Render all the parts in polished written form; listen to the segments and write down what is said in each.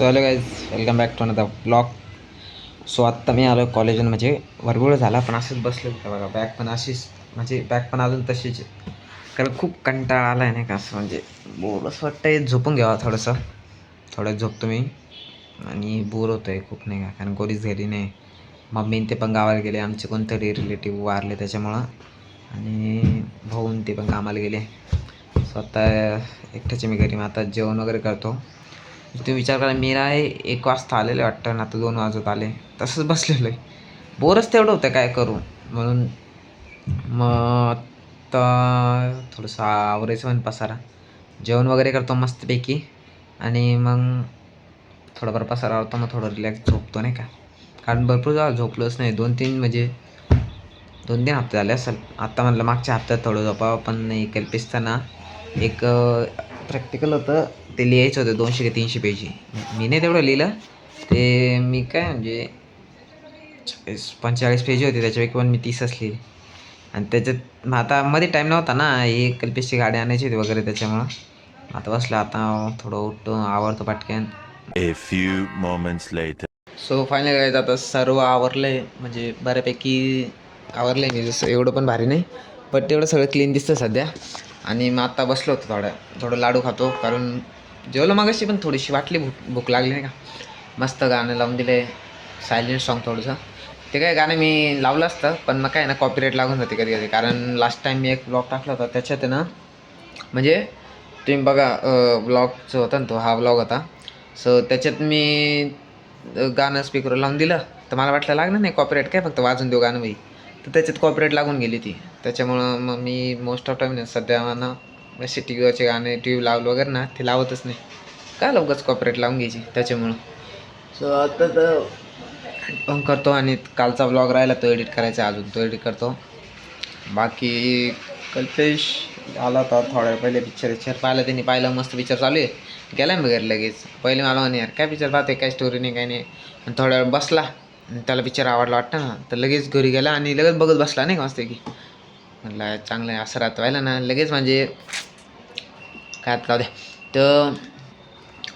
So hello guys, welcome back to another blog. So आत्ता मी आलो कॉलेजून, म्हणजे वर्गुळ झाला पण असंच बसलो होतं बघा. बॅग पण अशीच, म्हणजे बॅग पण अजून तशीच आहे. कारण खूप कंटाळा आला आहे नाही का, असं म्हणजे बोर असं वाटतं झोपून घ्यावा थोडंसं. थोडं झोपतो मी आणि बोर होतं आहे खूप नाही का, कारण कोणीच घरी नाही. मम्मी ते पण गावाला गेले, आमचे कोणतरी रिलेटिव्ह वारले त्याच्यामुळं, आणि भाऊन ते पण कामाला गेले. सो आता एकट्याचे मी घरी, मग आता जेवण वगैरे करतो. तुम्ही विचार करा, मी आहे 1 वाजता आलेले वाटतं ना, आता 2 वाजत आले. तसंच बसलेलं आहे, बोरच तेवढं होतं काय करू म्हणून. मग आता थोडंसं आवरायचं पण पसारा, जेवण वगैरे करतो मस्तपैकी, आणि मग थोडंफार पसारा आवरतो, मग थोडं रिलॅक्स झोपतो नाही का. कारण भरपूर जागा झोपलोच नाही, 2-3 म्हणजे 2-3 हप्ते झाले असेल. आत्ता म्हटलं मागच्या हप्त्यात थोडं झोपावं, पण नाही कल्पिस्ताना एक प्रॅक्टिकल होतं, ते लिहायचं होतं 200 का 300 पेजी. मी नाही तेवढं लिहिलं, ते मी काय म्हणजे 45 पेजी होते, त्याच्यापैकी पण मी 30च लिहिले. आणि त्याच्यात मग आता मध्ये टाईम नव्हता ना, हे कल्पेशची गाडी आणायची होती वगैरे, त्याच्यामुळं आता बसलं. आता थोडं उठतो, आवडतो पटकन. A few moments later. So finally काय, आता सर्व आवरलं आहे, म्हणजे बऱ्यापैकी आवरलं आहे मी. जसं एवढं पण भारी नाही, बट तेवढं सगळं क्लीन दिसतं सध्या. आणि मग आत्ता बसलो होतो, थोडं लाडू खातो, कारण जेवलं मग अशी पण थोडीशी वाटली भूक लागली नाही का. मस्त गाणं लावून दिले, सायलेंट सॉन्ग थोडंसं. ते काय गाणं मी लावलं असतं, पण मग काय ना, कॉपीराईट लागून जाते कधी कधी. कारण लास्ट टाईम मी एक ब्लॉग टाकला होता, त्याच्यात आहे ना, म्हणजे तुम्ही बघा, ब्लॉगचं होता ना तो, हा ब्लॉग होता. सो त्याच्यात मी गाणं स्पीकरवर लावून दिलं, तर मला वाटलं लागलं नाही कॉपीराईट, काय फक्त वाजून देऊ गाणं बाई, तर त्याच्यात कॉपीराईट लागून गेली ती. त्याच्यामुळं मग मी मोस्ट ऑफ टाईम सध्या ना, असे टी व्हीवरचे गाणे, टी व्ही लावलं वगैरे ना, ते लावतच नाही. काय लवकरच कॉपीराईट लावून घ्यायची त्याच्यामुळं. सो आता तर पण करतो, आणि कालचा ब्लॉग राहिला तो एडिट करायचा, अजून तो एडिट करतो. बाकी कल्पेश आला होता थोड्या वेळ पहिले, पिक्चर पाहिलं त्यांनी, पाहिलं मस्त पिक्चर चालू आहे. गेला मी घरी लगेच. पहिले मला म्हणे, यार काय पिक्चर पाहते, काय स्टोरी नाही काय नाही. आणि थोड्या वेळ बसला, आणि त्याला पिक्चर आवडला वाटतं ना, तर लगेच घरी गेला आणि लगेच बघत बसला नाही का, मस्त की. म्हटलं चांगलं आहे, असं राहतं व्हायला ना लगेच, म्हणजे काय जाऊ द्या. तर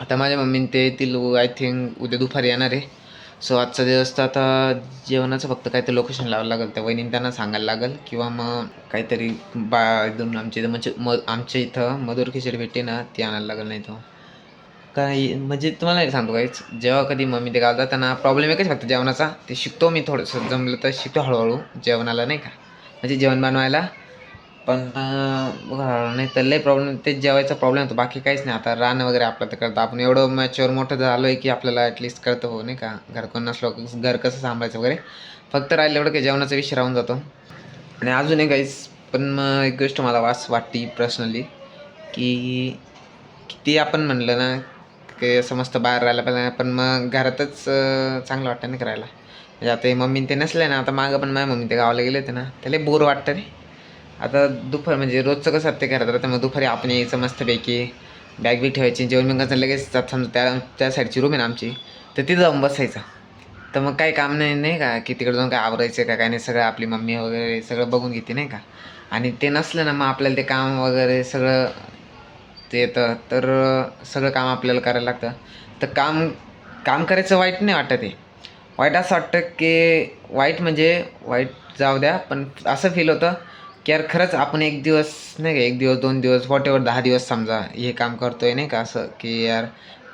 आता माझ्या मम्मीने ते येतील, आय थिंक उद्या दुपारी येणार आहे. सो आजचा दिवस तर आता जेवणाचं फक्त काय ते लोकेशन लावावं लागेल, त्या वहिनीने त्यांना सांगायला लागेल, किंवा मग काहीतरी एकदम आमच्या इथं, म्हणजे आमच्या इथं मधुर खिचडी भेटते ना, ती आणायला लागेल. नाही तर काय, म्हणजे तुम्हाला नाही सांगतो काहीच, जेव्हा कधी मम्मी ते गावात जाताना प्रॉब्लेम एकच फक्त जेवणाचा, ते शिकतो मी थोडंसं, जमलं तर शिकतो हळूहळू जेवणाला नाही का, म्हणजे जेवण बनवायला. पण नाही तर लय प्रॉब्लेम, तेच जेवायचा प्रॉब्लेम होतो, बाकी काहीच नाही. आता रान वगैरे आपलं तर करतं, आपण एवढं मॅच्युअर मोठं झालो आहे की आपल्याला ॲटलिस्ट कळतं हो नाही का, घर कोण नसलं घर कसं सांभाळायचं वगैरे. फक्त राहिलं एवढं की जेवणाचा विषय राहून जातो. आणि अजून एक काहीच, पण मग एक गोष्ट मला वाटते पर्सनली, की किती आपण म्हणलं ना, की असं मस्त बाहेर राहायला पाहिजे, पण मग घरातच चांगलं वाटतं नाही करायला. म्हणजे आता हे मम्मी ते नसले ना, आता मागं पण माझ्या मम्मी ते गावाला गेले होते ना, त्याला बोर वाटतं रे. आता दुपार म्हणजे रोजचं कसं ते घरात राहतं, मग दुपारी आपण यायचं मस्तपैकी, बॅग बी ठेवायची, जेवण मग कसं लगेच समजा त्या साईडची रूम आहे ना आमची, तर तिथं जाऊन बसायचं. तर मग काही काम नाही नाही का, की तिकडे जाऊन काय आवरायचं का काय नाही, सगळं आपली मम्मी वगैरे सगळं बघून घेते नाही का. आणि ते नसलं ना, मग आपल्याला ते काम वगैरे सगळं ते येतं, तर सगळं काम आपल्याला करायला लागतं. तर काम काम करायचं वाईट नाही वाटत आहे. वाईट असं वाटतं की, वाईट म्हणजे वाईट जाऊ द्या, पण असं फील होतं की यार खरंच आपण एक दिवस नाही का, 1 दिवस 2 दिवस वॉटेवर 10 दिवस समजा हे काम करतो आहे नाही का, असं की यार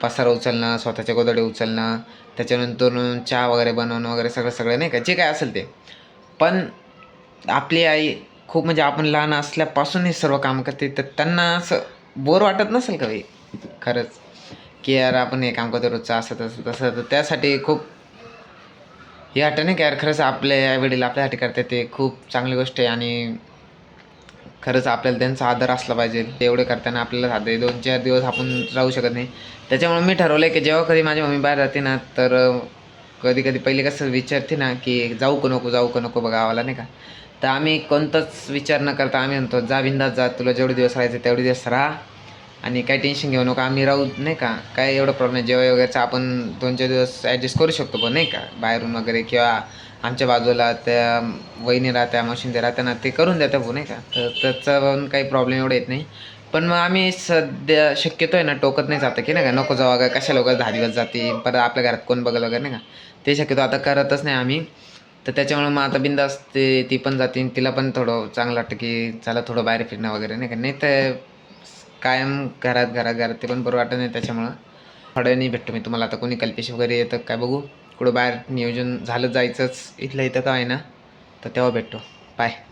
पसारा उचलणं, स्वतःच्या गोधड्या उचलणं, त्याच्यानंतर चहा वगैरे बनवणं वगैरे, सगळं सगळं नाही का, जे काय असेल ते. पण आपली आई खूप, म्हणजे आपण लहान असल्यापासून हे सर्व काम करते, तर त्यांना असं बोर वाटत नसेल का भाई खरंच, की यार आपण हे काम करतो रोजचं, असं तसं तसं. तर त्यासाठी खूप हे वाटतं नाही का, यार खरंच आपले आईवडील आपल्यासाठी करतात, ते खूप चांगली गोष्ट आहे. आणि खरंच आपल्याला त्यांचा आदर असला पाहिजे. एवढे करताना आपल्याला साधे 2-4 दिवस आपण राहू शकत नाही. त्याच्यामुळे मी ठरवलं आहे की जेव्हा कधी माझी मम्मी बाहेर राहते ना, तर कधी कधी पहिले कसं विचारते ना, की जाऊ का नको, जाऊ का नको गावाला नाही का. तर आम्ही कोणताच विचार न करता आम्ही म्हणतो, जा बिंदास जा, तुला जेवढे दिवस राहायचे तेवढे दिवस राहा, आणि काही टेन्शन घेऊ नका, आम्ही राहू नाही का. काय एवढं प्रॉब्लेम, जेव्हा वगैरेचं आपण 2-4 दिवस ॲडजस्ट करू शकतो पण नाही का, बाहेरून वगैरे, किंवा आमच्या बाजूला त्या वहिनी राहत्या, मशीन ते राहत्या ना, ते करून देत्या भाऊ नाही का. तर त्याचा पण काही प्रॉब्लेम एवढा येत नाही. पण मग आम्ही सध्या शक्यतो आहे ना टोकत नाही जातं की नाही का नको जाऊ अगं कशा लोक 10 दिवस जाते परत आपल्या घरात कोण बघल वगैरे नाही का ते शक्यतो आता करतच नाही आम्ही. तर त्याच्यामुळे मग आता बिंदास ती पण जाते तिला पण थोडं चांगलं वाटतं की चला थोडं बाहेर फिरणं वगैरे नाही का नाही तर कायम घरात ते पण बरं वाटत नाही त्याच्यामुळं थोड्या नाही भेटतो मी तुम्हाला आता कोणी कल्पेश वगैरे येतं काय बघू कुठं बाहेर नियोजन झालं जायचंच इथलं इथं काय ना तर तेव्हा भेटतो. बाय.